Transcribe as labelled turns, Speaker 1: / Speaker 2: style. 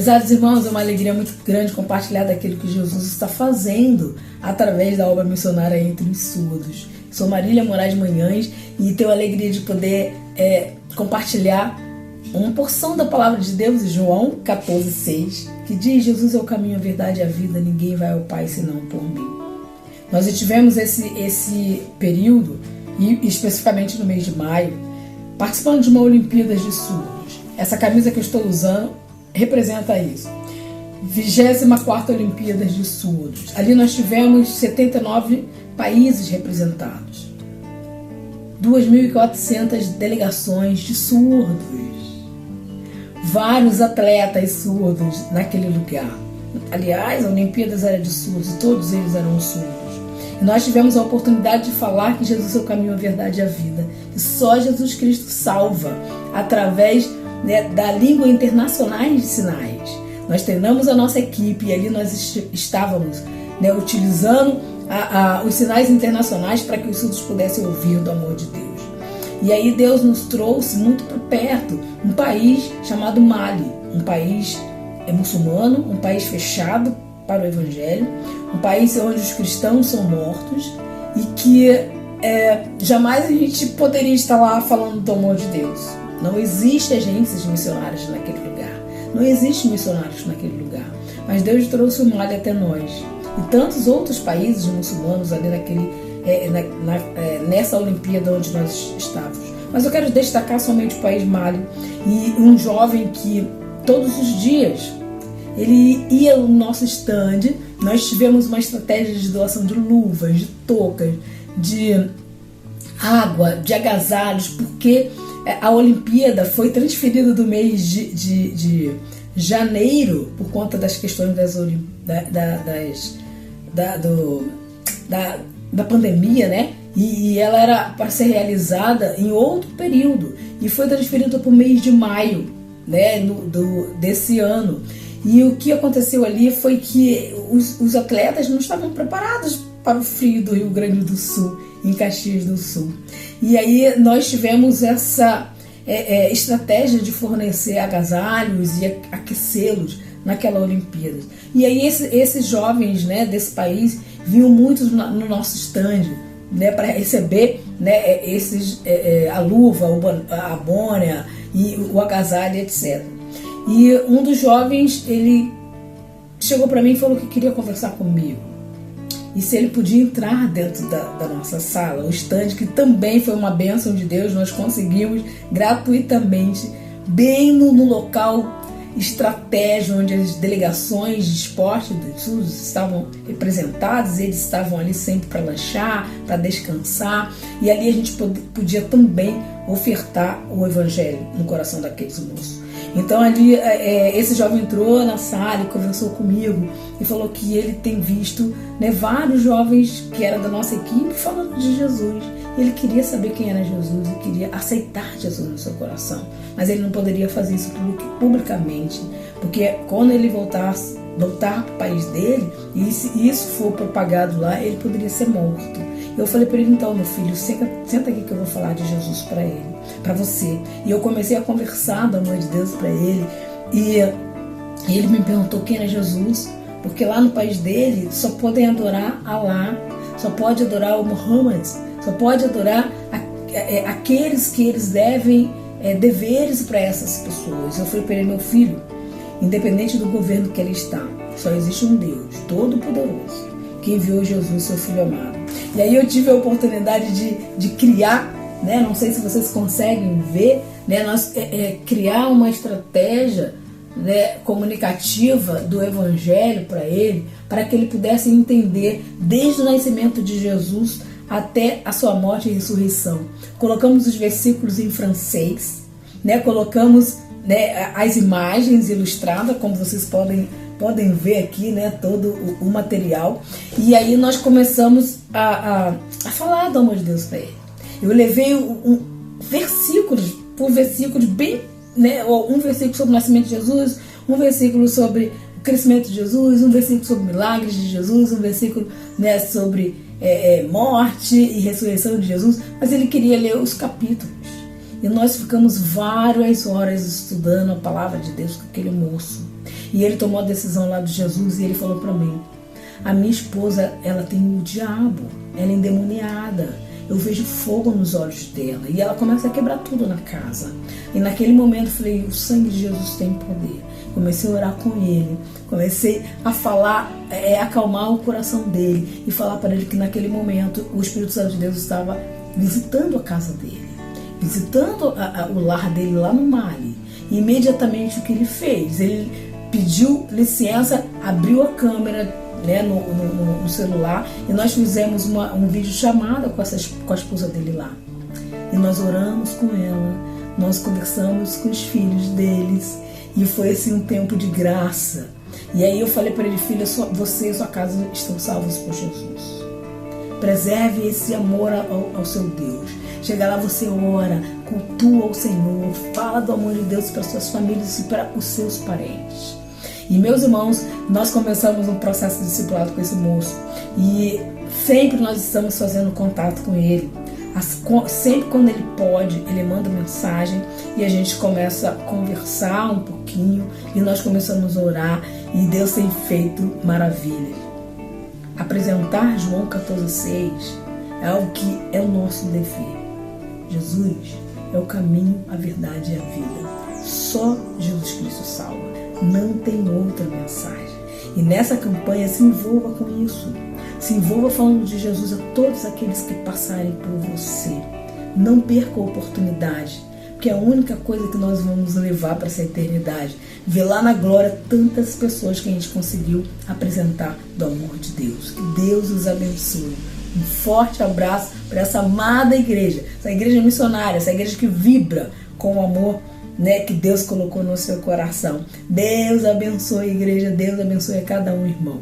Speaker 1: Prezados irmãos, é uma alegria muito grande compartilhar daquilo que Jesus está fazendo através da obra missionária entre os surdos. Sou Marília Moraes Manhães e tenho a alegria de poder compartilhar uma porção da palavra de Deus, João 14,6, que diz: Jesus é o caminho, a verdade e a vida, ninguém vai ao Pai senão por mim. Nós tivemos esse período, e especificamente no mês de maio, participando de uma Olimpíadas de Surdos. Essa camisa que eu estou usando representa isso. 24ª Olimpíadas de Surdos. Ali nós tivemos 79 países representados. 2.400 delegações de surdos. Vários atletas surdos naquele lugar. Aliás, a Olimpíadas era de surdos e todos eles eram surdos. E nós tivemos a oportunidade de falar que Jesus é o caminho, a verdade e a vida. E só Jesus Cristo salva através da língua internacionais de sinais. Nós treinamos a nossa equipe e ali nós estávamos utilizando os sinais internacionais para que os surdos pudessem ouvir do amor de Deus. E aí Deus nos trouxe muito para perto um país chamado Mali, um país muçulmano, um país fechado para o Evangelho, um país onde os cristãos são mortos e que jamais a gente poderia estar lá falando do amor de Deus. Não existe agências missionárias naquele lugar, não existem missionários naquele lugar, mas Deus trouxe o Mali até nós e tantos outros países muçulmanos ali nessa Olimpíada onde nós estávamos. Mas eu quero destacar somente o país Mali e um jovem que todos os dias ele ia no nosso stand. Nós tivemos uma estratégia de doação de luvas, de toucas, de água, de agasalhos, porque a Olimpíada foi transferida do mês de janeiro por conta das questões da pandemia, né? E ela era para ser realizada em outro período e foi transferida para o mês de maio, né? Desse ano. E o que aconteceu ali foi que os atletas não estavam preparados para o frio do Rio Grande do Sul, em Caxias do Sul. E aí nós tivemos essa estratégia de fornecer agasalhos e aquecê-los naquela Olimpíada. E aí esses jovens, né, desse país vinham muitos no nosso stand, né, para receber, né, a luva, a bônia e o agasalho, etc. E um dos jovens, ele chegou para mim e falou que queria conversar comigo. E se ele podia entrar dentro da nossa sala, o stand, que também foi uma bênção de Deus, nós conseguimos gratuitamente, bem no local estratégico, onde as delegações de esporte dos surdos estavam representadas, eles estavam ali sempre para lanchar, para descansar, e ali a gente podia também ofertar o Evangelho no coração daqueles moços. Então ali esse jovem entrou na sala e conversou comigo e falou que ele tem visto, né, vários jovens que eram da nossa equipe falando de Jesus. Ele queria saber quem era Jesus e queria aceitar Jesus no seu coração, mas ele não poderia fazer isso publicamente, porque quando ele voltar para o país dele, e se isso for propagado lá, ele poderia ser morto. Eu falei para ele: então, meu filho, senta aqui que eu vou falar de Jesus para ele, para você. E eu comecei a conversar do amor de Deus para ele, e ele me perguntou quem era Jesus, porque lá no país dele só podem adorar Allah, só pode adorar o Muhammad, só pode adorar aqueles que eles devem deveres para essas pessoas. Eu falei para ele: meu filho, independente do governo que ele está, só existe um Deus Todo-Poderoso que enviou Jesus, seu Filho amado. E aí eu tive a oportunidade de criar, né, não sei se vocês conseguem ver, né, nós criar uma estratégia, né, comunicativa do Evangelho para ele, para que ele pudesse entender desde o nascimento de Jesus até a sua morte e ressurreição. Colocamos os versículos em francês, né, colocamos, né, as imagens ilustradas, como vocês podem ver aqui, né, todo o material. E aí nós começamos a falar do amor de Deus para ele. Eu levei versículos por versículos, bem, né, um versículo sobre o nascimento de Jesus, um versículo sobre o crescimento de Jesus, um versículo sobre milagres de Jesus, um versículo, né, sobre morte e ressurreição de Jesus, mas ele queria ler os capítulos. E nós ficamos várias horas estudando a palavra de Deus com aquele moço. E ele tomou a decisão lá de Jesus e ele falou para mim: a minha esposa, ela tem o diabo, ela é endemoniada. Eu vejo fogo nos olhos dela. E ela começa a quebrar tudo na casa. E naquele momento eu falei: o sangue de Jesus tem poder. Comecei a orar com ele. Comecei a falar, acalmar o coração dele. E falar para ele que naquele momento o Espírito Santo de Deus estava visitando a casa dele. Visitando o lar dele lá no Mali. E imediatamente o que ele fez? Ele pediu licença, abriu a câmera, né, no celular, e nós fizemos um vídeo chamada com a esposa dele lá. E nós oramos com ela, nós conversamos com os filhos deles, e foi assim um tempo de graça. E aí eu falei para ele: filha, você e sua casa estão salvos por Jesus. Preserve esse amor ao seu Deus. Chega lá, você ora, cultua ao Senhor, fala do amor de Deus para suas famílias e para os seus parentes. E meus irmãos, nós começamos um processo de discipulado com esse moço. E sempre nós estamos fazendo contato com ele. Sempre quando ele pode, ele manda mensagem e a gente começa a conversar um pouquinho. E nós começamos a orar e Deus tem feito maravilhas. Apresentar João 14,6 é algo que é o nosso dever. Jesus é o caminho, a verdade e a vida. Só Jesus Cristo salva. Não tem outra mensagem. E nessa campanha se envolva com isso. Se envolva falando de Jesus a todos aqueles que passarem por você. Não perca a oportunidade, porque é a única coisa que nós vamos levar para essa eternidade. Ver lá na glória tantas pessoas que a gente conseguiu apresentar do amor de Deus. Que Deus os abençoe. Um forte abraço para essa amada igreja, essa igreja missionária, essa igreja que vibra com o amor, né, que Deus colocou no seu coração. Deus abençoe a igreja, Deus abençoe a cada um, irmão.